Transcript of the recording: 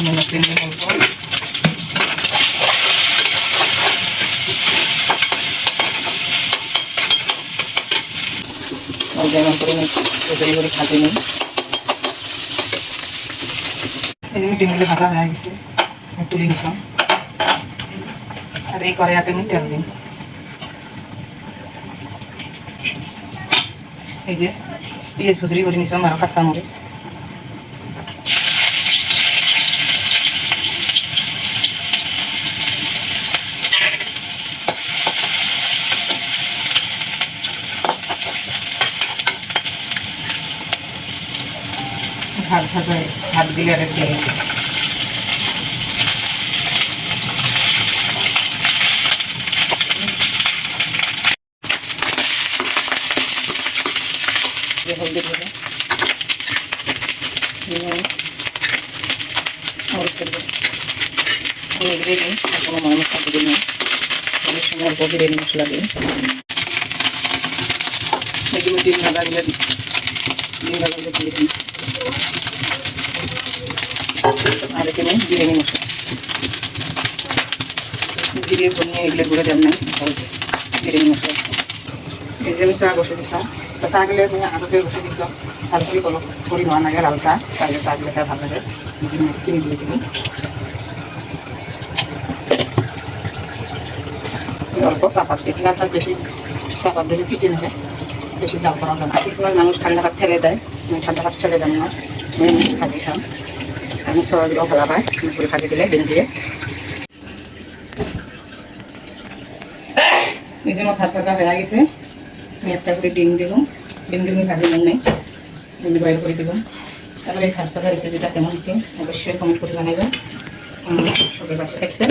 যেমন করে করে ভাজে নিই। এই যে ডিমগুলো ভাজা হয়ে গেছে, তুলে নিলাম। আর এই কড়াইতে আমি তেল দিই। এই যে পেঁয়াজ ভুজরি করে নিলাম আর কাঁচামরিচ। ভাত ভাজা ভাত দিলে আর দিয়ে হলদি দেবো, মরিচ দেবো, এগুলো দিই। আর কোনো মশলা দিই না, অনেক সময় অল্প বিরিয়ানি মশলা দিই। এগুলো ডিম ভাজাগুলো দিই, ডিম ভাজাগুলো দিয়ে দিই। আর এখানে বিরিয়ানি মশলা, জিরে ধনিয়া এগুলো গুঁড়ো দেন নাই, বিরিয়ানি মশলা। এই যে আমি চা বসে দিচ্ছিলাম, তা চাগুলো তুমি আগতে বসে দিচ্ছ, তারপরে করি নেওয়া নাগে লাল চা, তাহলে চাগুলো খাই ভালো লাগে। চিনি দিয়ে দিবি, অল্প চাপাত দিই, লাল চা বেশি চাপাত দিলে পিটে নেবে, বেশি জাল করা যায় না। কিছুমান মানুষ ঠান্ডা ভাত ফেলে দেয়, আমি ঠান্ডা ভাত ফেলে দেন না, আমি ভাজি খাম। আমি সবাইগুলো ভালো পাই দুপুরে ভাজি দিলে ডিম দিয়ে। এই যে আমার ভাত ভাজা হয়ে গেছে, আমি একটা করে ডিম দিলাম। ডিমগুলো ভাজি নেন নাই, ডিম বয়েল করে দিলাম। তারপরে এই ভাত ভাজা রেসিপিটা কেমন হয়েছে অবশ্যই কমেন্ট করে জানাবেন। সবাই বাসা থাকতে।